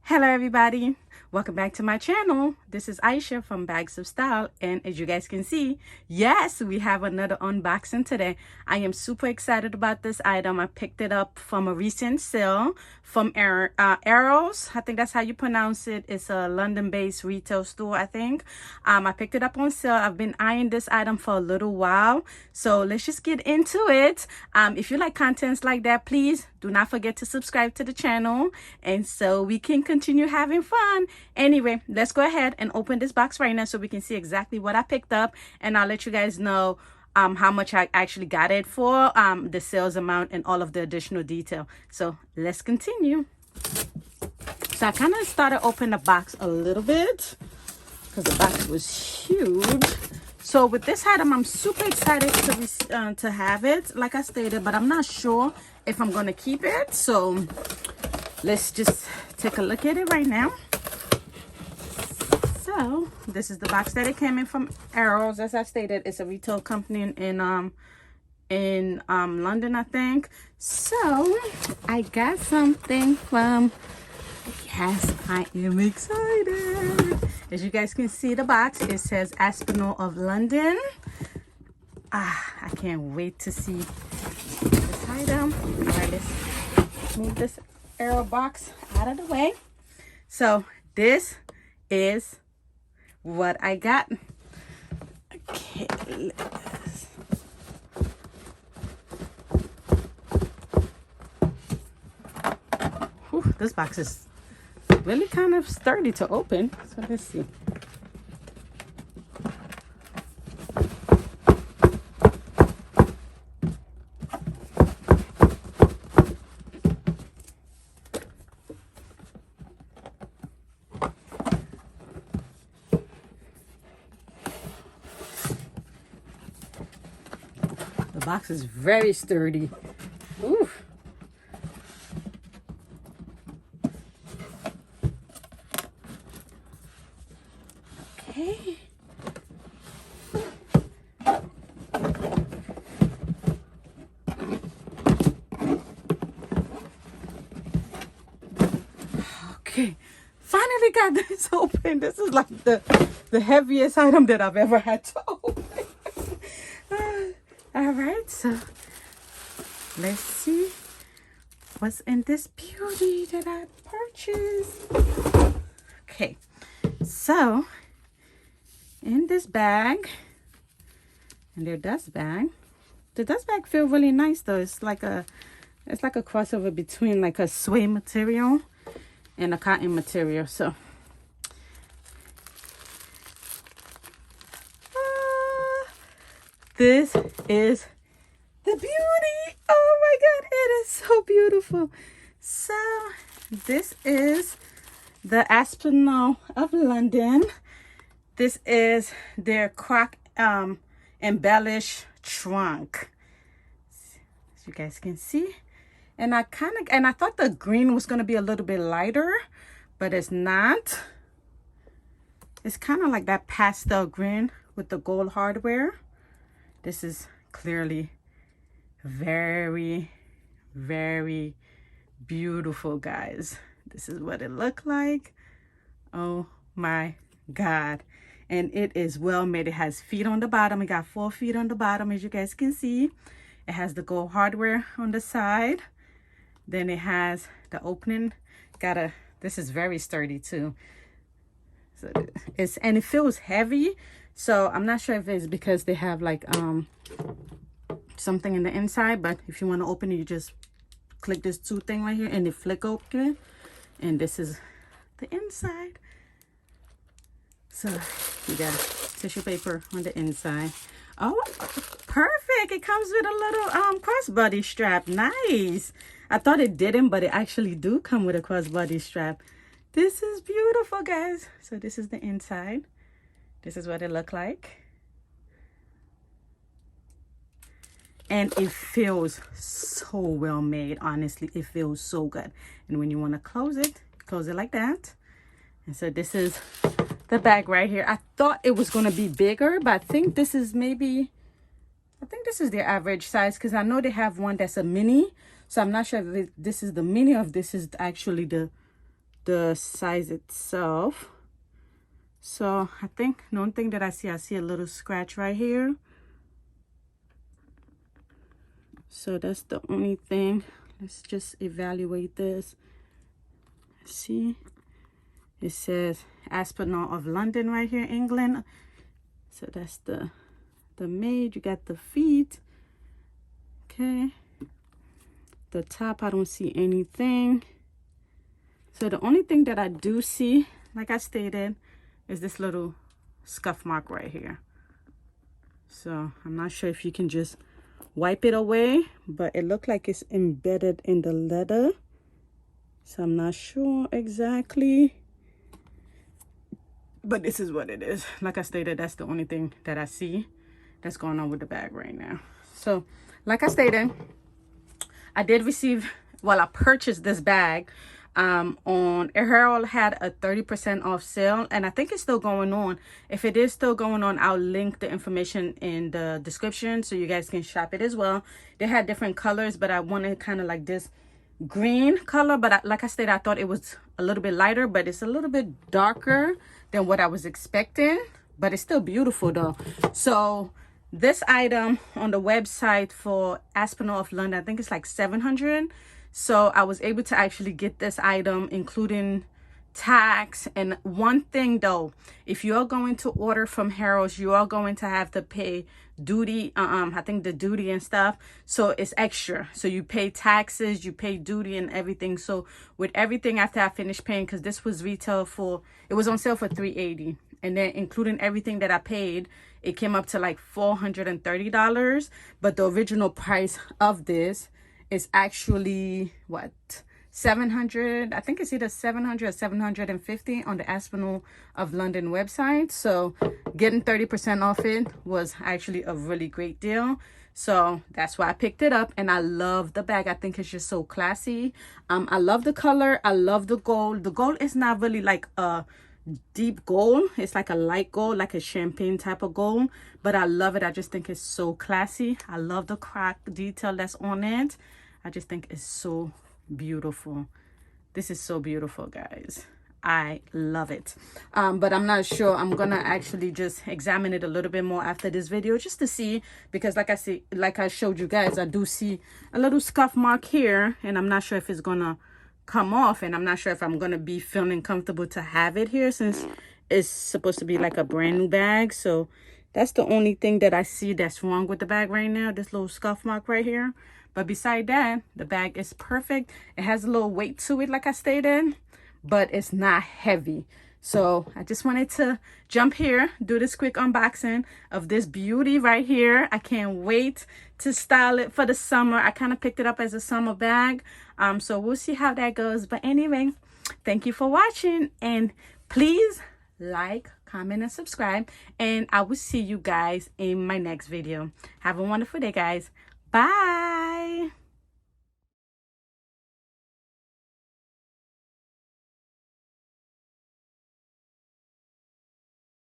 Hello everybody, welcome back to my channel. This is Aisha from Bags of Style, and as you guys can see, yes, we have another unboxing today. I am super excited about this item. I picked it up from a recent sale from Arrows. I think that's how you pronounce it. It's a London-based retail store, I think. I picked it up on sale. I've been eyeing this item for a little while, so let's just get into it. If you like contents like that, please do not forget to subscribe to the channel, and so we can continue having fun. Anyway, let's go ahead and open this box right now so we can see exactly what I picked up, and I'll let you guys know how much I actually got it for, the sales amount, and all of the additional detail. So let's continue. So I kind of started opening the box a little bit because the box was huge. So with this item, I'm super excited to have it, like I stated, but I'm not sure if I'm gonna keep it. So let's just take a look at it right now. So this is the box that it came in from Arrows. As I stated, it's a retail company in London, I think. So I got something from, yes, I am excited. As you guys can see the box, it says Aspinal of London. I can't wait to see this item. All right, let's move this Arrow box out of the way. So this is what I got. Okay, whew, this box is really kind of sturdy to open. So let's see. The box is very sturdy. Ooh. Okay. Okay. Finally got this open. This is like the heaviest item that I've ever had to open. All right, so let's see what's in this beauty that I purchased. Okay, so in this bag, and their dust bag, the dust bag feels really nice though. It's like a crossover between like a suede material and a cotton material. So this is the beauty. Oh my God, it is so beautiful. So this is the Aspinal of London. This is their croc embellished trunk, as you guys can see. And I thought the green was gonna be a little bit lighter, but it's not. It's kind of like that pastel green with the gold hardware. This is clearly very, very beautiful, guys. This is what it looked like. Oh my God. And it is well made. It has feet on the bottom. It got 4 feet on the bottom, as you guys can see. It has the gold hardware on the side. Then it has the opening. This is very sturdy too. So and it feels heavy. So I'm not sure if it's because they have like something in the inside, but if you want to open it, you just click this 2 thing right here and it flick open. And this is the inside. So you got tissue paper on the inside. Oh, perfect. It comes with a little crossbody strap. Nice. I thought it didn't, but it actually do come with a crossbody strap. This is beautiful, guys. So this is the inside. This is what it looked like. And it feels so well made. Honestly, it feels so good. And when you want to close it like that. And so this is the bag right here. I thought it was going to be bigger, but I think this is their average size, because I know they have one that's a mini. So I'm not sure if this is the mini or if this is actually the the size itself. So I think the only thing that I see a little scratch right here. So that's the only thing. Let's just evaluate this. See, it says Aspinal of London right here, England. So that's the made. You got the feet. Okay. The top, I don't see anything. So the only thing that I do see, like I stated, is this little scuff mark right here. So I'm not sure if you can just wipe it away, but it looked like it's embedded in the leather. So I'm not sure exactly, but this is what it is. Like I stated, that's the only thing that I see that's going on with the bag right now. So like I stated, I did receive, well, I purchased this bag on Herald, had a 30% off sale, and I think it's still going on. If it is still going on, I'll link the information in the description so you guys can shop it as well. They had different colors, but I wanted kind of like this green color, but like I said, I thought it was a little bit lighter, but it's a little bit darker than what I was expecting, but it's still beautiful though. So this item on the website for Aspinal of London, I think it's like 700. So I was able to actually get this item including tax. And one thing though, if you're going to order from Harrods, you are going to have to pay duty, I think the duty and stuff. So it's extra. So you pay taxes, you pay duty and everything. So with everything, after I finished paying, because this was retail for, it was on sale for $380, and then including everything that I paid, it came up to like $430. But the original price of this is actually what, 700, I think it's either 700 or 750 on the Aspinal of London website. So getting 30% off it was actually a really great deal. So that's why I picked it up, and I love the bag. I think it's just so classy. I love the color. I love the gold. The gold is not really like a deep gold. It's like a light gold, like a champagne type of gold, but I love it. I just think it's so classy. I love the crack detail that's on it. I just think it's so beautiful. This is so beautiful, guys. I love it. But I'm not sure. I'm gonna actually just examine it a little bit more after this video, just to see, because like I showed you guys, I do see a little scuff mark here, and I'm not sure if it's gonna come off, and I'm not sure if I'm gonna be feeling comfortable to have it here, since it's supposed to be like a brand new bag. So that's the only thing that I see that's wrong with the bag right now, this little scuff mark right here. But beside that, the bag is perfect. It has a little weight to it, like I stated, but it's not heavy. So I just wanted to jump here, do this quick unboxing of this beauty right here. I can't wait to style it for the summer. I kind of picked it up as a summer bag. So we'll see how that goes. But anyway, thank you for watching, and please like, comment, and subscribe. And I will see you guys in my next video. Have a wonderful day, guys. Bye.